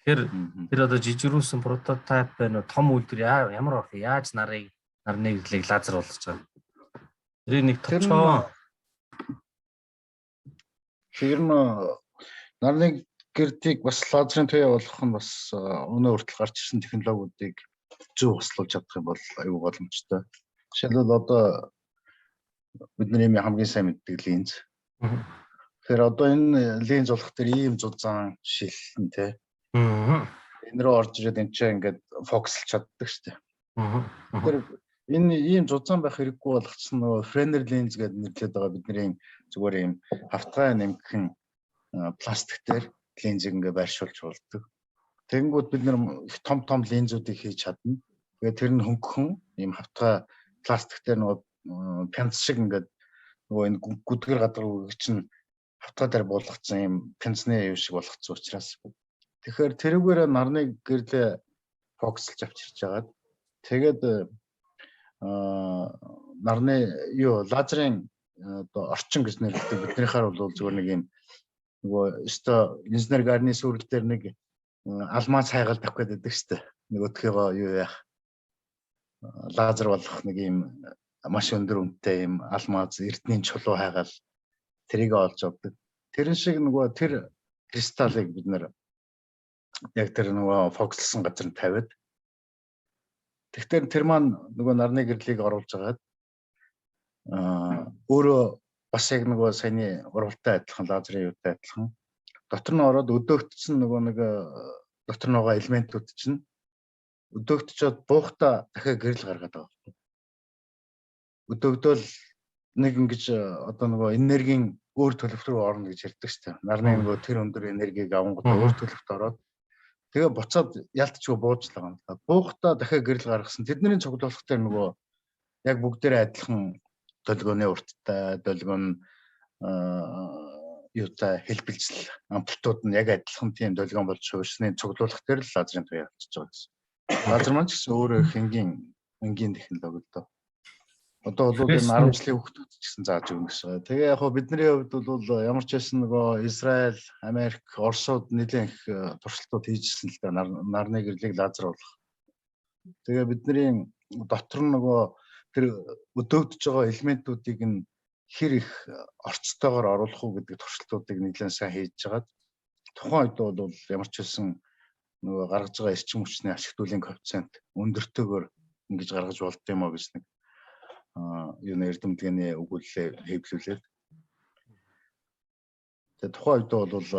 Тэгэхээр тэр одоо жижигрүүлсэн прототип байна уу том үйлдвэр ямар байх яаж нарны хэрэглээг лазер болгож байгаа. Тэрийг нэг товчоо тэр нь нарны гэрдийг бас лазерын туяа болгох нь бас өнөө хүртэл гарч ирсэн технологиудыг зөв услуулж чадах юм бол аюу боломжтой. Жишээлбэл одоо бидний хамгийн сайн мэддэг линз. Тэгэхээр одоо энэ линз болох төр ийм зузаан шилэн те. Энэ рүү орж ирээд энэ чинь ингээд фокуслж чаддаг шүү дээ. Тэгэхээр энэ ийм зузаан байх хэрэггүй болгоцсон нөгөө Fresnel линз гэдэг нэрлэдэг байгаа бидний зүгээр ийм хавтгай нэмгэн пластик дээр линзийг ингээд байршуулж болдог. Тэгэнгүүт бид нэр их том линзүүдийг хийж чадна. Тэгээд тэр нь хөнгөн ийм хавтгай пластик дээр нөгөө пянц шиг ингээд нөгөө энэ гүдгэр гадар чинь хавтгай дээр болгоцсон ийм пянцны юм шиг болгоцсон учраас тэгэхээр тэрүүгээр нарны гэрлээ фокуслж авчирч байгаа. Тэгээд нарны лазерын одоо орчин гэж нэрлэдэг биднийхаар бол зүгээр нэг юм нөгөө өстой инженер гарны сүрэл дээр нэг алмаз хайгаал тавих гэдэг шүү дээ. Нөгөөдхийгөө юу яах лазер болох нэг юм маш өндөр үнэтэй юм алмаз эрдний чулуу хайгаал тэрийг олж авдаг. Тэрэн шиг нөгөө тэр кристаллыг бид нэр яг тэр нөгөө фокуслсан газар нь тавиад тэгэхээр тэр маань нөгөө нарны гэрлийг оруулж агаад өөрөө бас яг нөгөө саяны уралтай адилхан лазерын юутай адилхан дотор нь ороод өдөөгдсөн нөгөө нэг дотор нь байгаа элементүүд чинь өдөөгдөж буухта дахиад гэрэл гаргаад байгаа. Өдөөгдөөл нэг ингэж одоо нөгөө энергийн өөр төлөвт рүү орно гэж ярьдаг шүү дээ. Нарны нөгөө тэр өндөр энергийг авангуудаа өөр төлөвт ороод тэгээ буцаад ялтчгүй буужлаа юм. Буухта дахиад гэрэл гаргасан. Тэдний цуглуулах дээр нөгөө яг бүгдээрээ адилхан долгионы урттай, долгион юутай хэлбэлзэл амплитууд нь яг адилхан тийм долгион болж хувирсны цуглуулах дээр л лазерын туяа авчиж байгаа гэсэн. Лазер маань ч гэсэн өөрөө их энгийн технологи л доо. Одоо бол энэ 10 жилийн хүүхдүүд ч гэсэн зааж өгнө гэсэн. Тэгээ яг бидний хувьд бол ямар ч байсан нөгөө Израиль, Америк, Оросууд нэлээд их туршилтууд хийжсэн л да нарны гэрлийг лазеруулах. Тэгээ бидний дотор нь нөгөө тэр өдөөгдөж байгаа элементүүдийг нь хэр их орцтойгоор оруулах уу гэдэг туршилтуудыг нэлээд сайн хийж байгаад тухайн үед бол ямар ч байсан нөгөө гаргаж байгаа эрчим хүчний ашиглуулын коэффициент өндөртөөгөр ингэж гаргаж болд юм уу гэж нэг юуны эрдэмтгийний өгүүлэлээ хэвлүүлээд тэгээ тухайн үед бол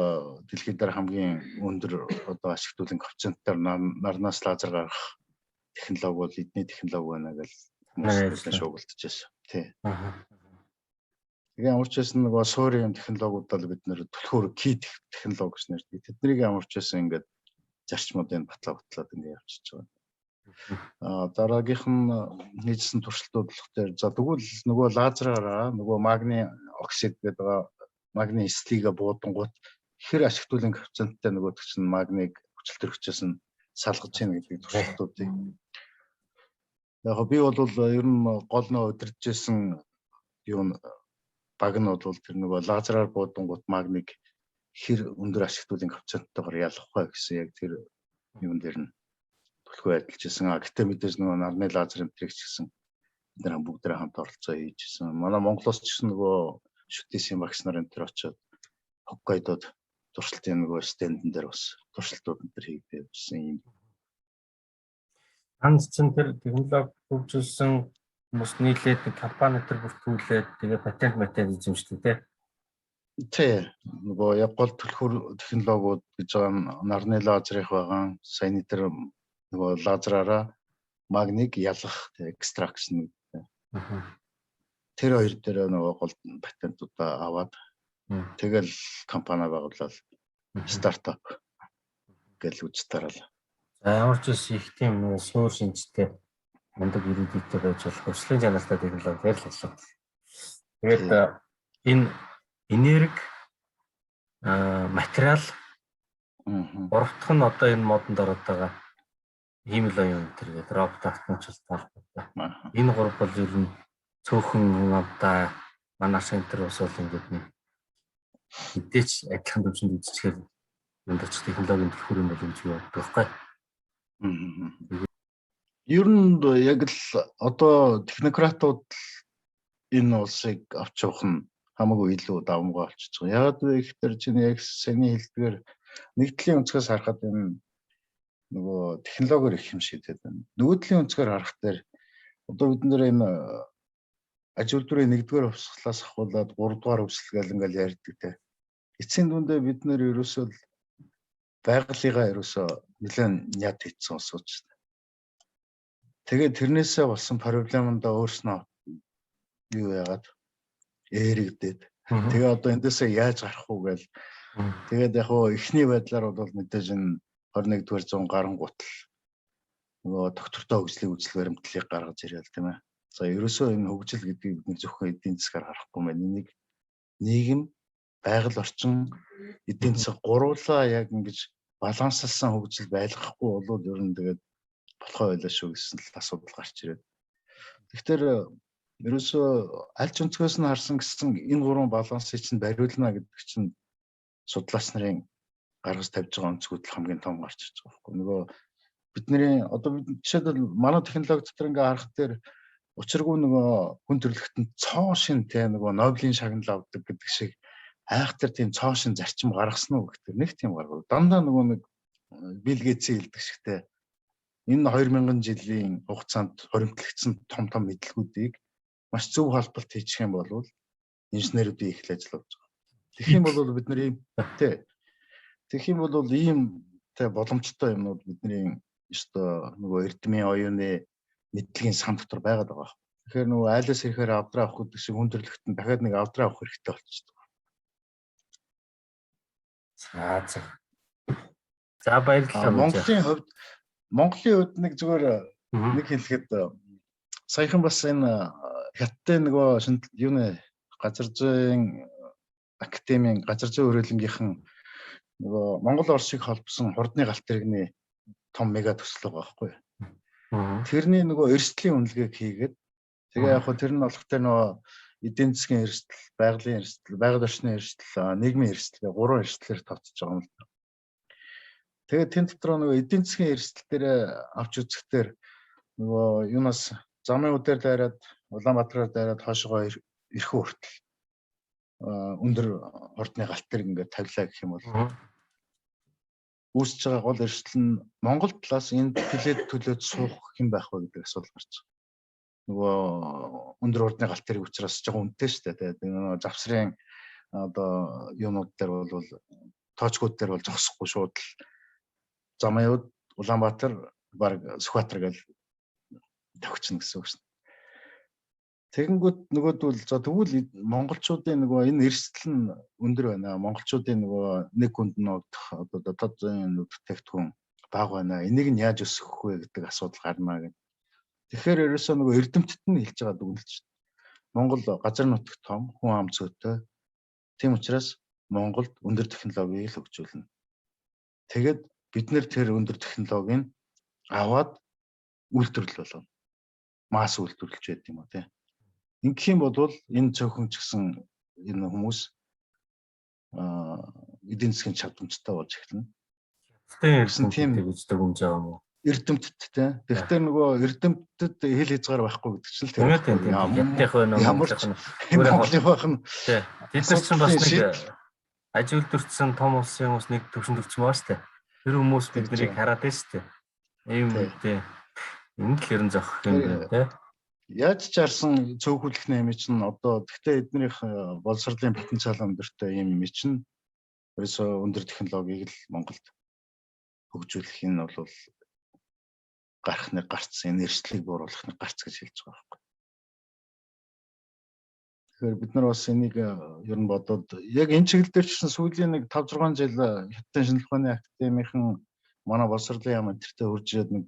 дэлхийд дээр хамгийн өндөр одоо ашиглуулын коэффициентээр нарнаас лазер гаргах технологи бол эдний технологи байна гэж хүмүүс шуугилдаж байсан. Тий. Тэгээ ямар ч байсан нөгөө суурийн технологиудаа бид нэр түлхүүр ки технологи гэж нэрдэг. Тэднийг ямар ч байсан ингээд зарчмуудыг батлаад ингээд явчихж байгаа. Дараагийнх нь хийжсэн туршилтууд болохоор за тэгвэл нөгөө лазераараа нөгөө магний оксид гэдэг магний эслигээ буудангууд хэр ашиглуулын коэффициенттэй нөгөө чинь магниг хүчил төрөгчөөс нь салгаж чинь гэдэг туршилтуудыг яг би бол ер нь гол нөө удирдахжсэн юу багнууд бол тэр нөгөө лазераар буудангууд магниг хэр өндөр ашиглуулын коэффициенттайгаар ялах вэ гэсэн яг тэр юун дээр нь төлхөө адилжсэн. Гэтэ мэдээж нөгөө нарны лазер энтригч гэсэн бид нар бүгдээ хамт оролцоо хийжсэн. Манай Монголоос ч гэсэн нөгөө шүтээсийн багш нар энэ төр очиод Хоккайдод туршилтын нөгөө стендэн дээр бас туршилтууд энэ төр хийгдэж байсан юм. Ганц ч тэр технологи хөгжүүлсэн хүмүүс нийлээд нэг компани төр бүртгүүлээд тэгээ патент эзэмшдэг тий. Нөгөө яг гол түлхүүр технологиуд гэж байгаа нарны лазерын байгаа. Саяны тэр нөгөө лазераараа магниг ялгах экстракшн гэдэг. Тэр хоёр дээр нөгөө гол патентуудаа аваад тэгэл компани байгуулаад стартап гэж үз тараал. За ямар ч үс их тийм нөгөө суур шинжтэй мундаг ирээдүйтэй байж болох хөгжлийн чанартай технологиэр л асуу. Тэгээд энэ энерги материал гуравдах нь одоо энэ модонд ороод байгаа ийм л юм тэргээд робот автоматжуулалт талбартай. Энэ гурав бол ер нь цөөхөн одоо манай центр бас бол ингээд нэг мэдээч адилхан төвчөнд үзчихэл энэ технологийн төлхөр юм бол гэж боддог байхгүй. Ер нь яг л одоо технократууд энэ улсыг авч явах нь хамаагүй илүү давмгай болчихж байгаа. Яагаад вэ гэхээр чинь яг саяны хэлдгээр нэгдлийн өнцгөөс харахад энэ нөгөө технологиор их юм шийдэт байна. Нөгөөдлийн өнцгөр харах дээр одоо бид нэр энэ аж үйлдвэрийн 1-р хувьсгалаас ахуулаад 3-р хувьсгал ингээл ярьдаг те. Эцсийн дүндээ бид нэр ерөөсөө байгалыгаа ерөөсөө нэлээд яд хийцэн усууч. Тэгээд тэрнээсээ болсон проблемондоо өөрснөө юу яагаад эрэгдээд тэгээ одоо эндээсээ яаж гарах уу гээл тэгээд яг хоо эхний байдлаар бол мэдээж энэ 21-р зуун гарангуут л нөгөө доктортой хөгжлийн үзэл баримтлалыг гаргаж ирээл тийм ээ. За ерөөсөө энэ хөгжил гэдгийг бид зөвхөн эдийн засгаар харахгүй мэн энийг нийгэм, байгаль орчин, эдийн засаг гуруулаа яг ингэж баланслсан хөгжил байлгахгүй бол ер нь тэгээд болохоо байлаа шүү гэсэн л асуудал гарч ирээд. Тэгэхээр ерөөсөө аль ч өнцгөөс нь харсан гэсэн энэ гурван балансыг чинь бариулна гэдэг чинь судлаач нарын гаргаж тавьж байгаа өнцгүүд л хамгийн том гарч ирж байгаа байхгүй. Нөгөө бидний одоо бид жишээлбэл манай технологи дотор ингээ харах дээр учиргүй нөгөө хүн төрөлхтөнд цоо шин те нөгөө Нобелийн шагнал авдаг гэдэг шиг айхтар тийм цоо шин зарчим гаргасан уу гэхээр нэг тийм гаргав. Дандаа нөгөө нэг Билл Гейтсийн хэлдэг шигтэй энэ 2000 жилийн хугацаанд хоримтлагдсан том мэдлгүүдийг маш зөв холболт хийчих юм бол инженеруудын их л ажил болж байгаа. Тэгэх юм бол бид нар ийм тэгэх юм бол ийм боломжтой юмнууд бидний ёстой нөгөө эрдмийн оюуны мэдлэгийн сан дотор байгаад байгаа. Тэгэхээр нөгөө айлаас ирэхээр авдраа авах гэдэг шиг хүн төрөлхтөнд дахиад нэг авдраа авах хэрэгтэй болчихсон. За баярлалаа. Монголын хувьд нэг зүгээр нэг хэлэхэд саяхан бас энэ хятадын нөгөө юуны газар зүйн академийн газар зүйн хөрөлнгийнхэн нөгөө Монгол Оросыг холбосон хурдны галт тэрэгний том мега төсөл байгаа байхгүй. Тэрний нөгөө эрсдлийн үнэлгээг хийгээд тэгээ яг хөө тэр нь болох тэр нөгөө эдийн засгийн эрсдэл, байгалийн эрсдэл, байгаль орчны эрсдэл, нийгмийн эрсдэл гэх гурван эрсдлээр тооцож байгаа юм л да. Тэгээд тэн дотор нөгөө эдийн засгийн эрсдэл дээр авч үзэхдээ нөгөө юунаас замын үдээр дайраад Улаанбаатараар дайраад хоошгоо ирэхүү хүртэл өндөр хурдны галт тэрэг ингээд тавилаа гэх юм бол үүсэж байгаа гол эрсдэл нь Монгол талаас энэ плед төлөөд суух хэн байх вэ гэдэг асуудал гарч байгаа. Нөгөө өндөр хурдны галт тэрэг учраас жоохон үнэтэй шүү дээ. Тэгээд нөгөө завсрын одоо юунууд дээр бол тоочгууд дээр бол зогсохгүй шууд л замын Улаанбаатар баг Сүхбаатар гэж тавьчихна гэсэн үг шин. Тэгэнгүүт нөгөөдөл за тэгвэл монголчуудын нөгөө энэ эрсдэл нь өндөр байна. Монголчуудын нөгөө нэг хүнд нь одоо дотоод зүйн бүтээгдэхүүн бага байна. Энийг нь яаж өсгөх вэ гэдэг асуудал гарна гэх. Тэгэхээр ерөөсөө нөгөө эрдэмтэд нь хэлж байгаа дүгнэлт шүү дээ. Монгол газар нутагт том, хүн ам зүйтэй. Тийм учраас Монголд өндөр технологиг л хөгжүүлнэ. Тэгээд бид нэр тэр өндөр технологиг аваад үйлдвэрлэл болгоно. Масс үйлдвэрлэж байдаг юм уу те. Ингэх юм бол энэ цөөхөн ч гэсэн энэ хүмүүс эдийн засгийн чадамжтай болж эхэлнэ. Тэгсэн тийм үздэг юм жаа юм уу? Эрдэмтдтэй. Тэгэхээр нөгөө эрдэмтэд хэл хязгаар байхгүй гэдэг чинь л тийм. Ямар ч Монголын байх нь. Тэд нар чинь бас нэг аж үйлдвэртсэн том улсын хүмүүс нэг төвшөнд өгсөн баа штэ. Тэр хүмүүс биднийг хараад байна штэ. Ийм үедээ энэ л ерэн зохих юм байна те. Яаж ч арсан цөөхүүлэх нэмий чинь одоо гэхдээ эднийх боловсролын потенциал өндөртэй юм чинь ерөөсөө өндөр технологиг л Монголд хөгжүүлэх нь бол гарах нэг гарцсан энэ эрсдлийг бууруулах нэг гарц гэж хэлж байгаа байхгүй. Тэгэхээр бид нар бас энийг ер нь бодоод яг энэ чиглэлээр чинь сүүлийн нэг 5-6 жил Хятадын шинжилгээ ухааны академийн манай боловсролын яам энтертэй хурж ирээд нэг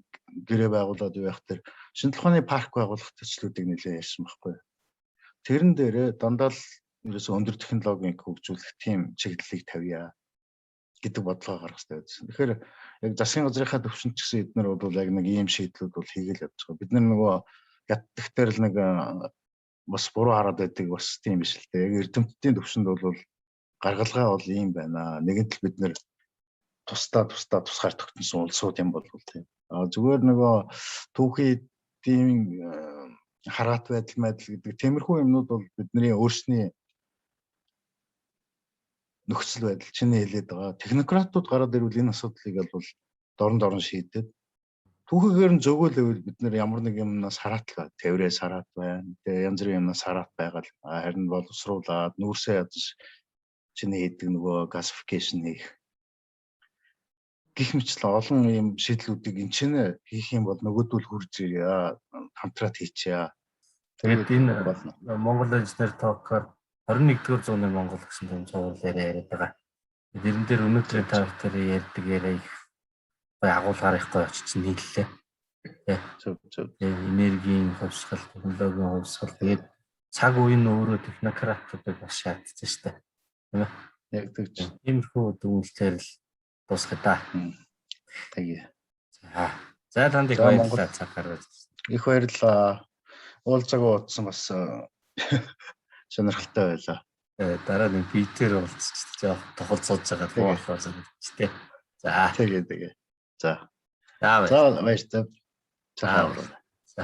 гэрээ байгуулад байх тэр шинжилгээ ухааны парк байгуулах төслүүдийг нэлээд ярьсан байхгүй. Тэрэн дээрээ дандаа л ерөөсөө өндөр технологиг хөгжүүлэх тийм чиглэлийг тавья гэдэг бодлого гаргах хэрэгтэй байсан. Тэгэхээр яг засгийн газрынхаа төвшөнд ч гэсэн эдгээр бол яг нэг ийм шийдлүүд бол хийгээл явж байгаа. Бид нар нөгөө ядтагтэр л нэг бас буруу хараад байдаг бас тийм биш л дээ. Яг эрдэмтдийн төвшөнд бол гаргалгаа бол ийм байна. Нэгэнт л бид нэр тусгаар тогтносон улсууд юм бол тийм. Зүгээр нөгөө түүхий тийм хараат байдал гэдэг тиймэрхүү юмнууд бол бидний өөрсний нөхцөл байдал чиний хэлээд байгаа. Технократууд гараад ирвэл энэ асуудлыг бол дорн шийдээд түүхээр нь зөөгөөлөөл бид нэр ямар нэг юмнаас хараат тэрвэрээс хараат байна. Тэгээ янз бүрийн юмнаас хараат байгаад харин боловсруулаад нүүрсээ ядаж чиний хийдэг нөгөө gasification хийх гэх мэтлэн олон юм шийдлүүдийг энэ чинь хийх юм бол нөгөөдөл хурж ирээ хамтраад хийчихье. Тэгээд энэ Монгол инженер токоор 21-р зууны Монгол гэсэн юм цуврал яриад байгаа. Тэрэн дээр өнөөдрийн та бүхэн ярьдаг яриа их гой агуулгаар их гой очиж нийллээ. Зөв. Энергийн хувьсгал, технологийн хувьсгал тэгээд цаг үеийн өөрөө технократуудыг бас шаардсан шүү дээ. Тийм ээ. Яг тэгж. Иймэрхүү дүгнэлтээр л дуусгая да. Тэгээ. За танд их баярлалаа цаг гаргаж. Их баярлалаа. Уулзаагаа утсан бас сонирхолтой байлаа. Дараа нь битээр уулзчих жоох тохолцож байгаа дуу болохоор санагдчихтэй. За. Тэгээ. За. За баярлалаа. За баярлалаа. За.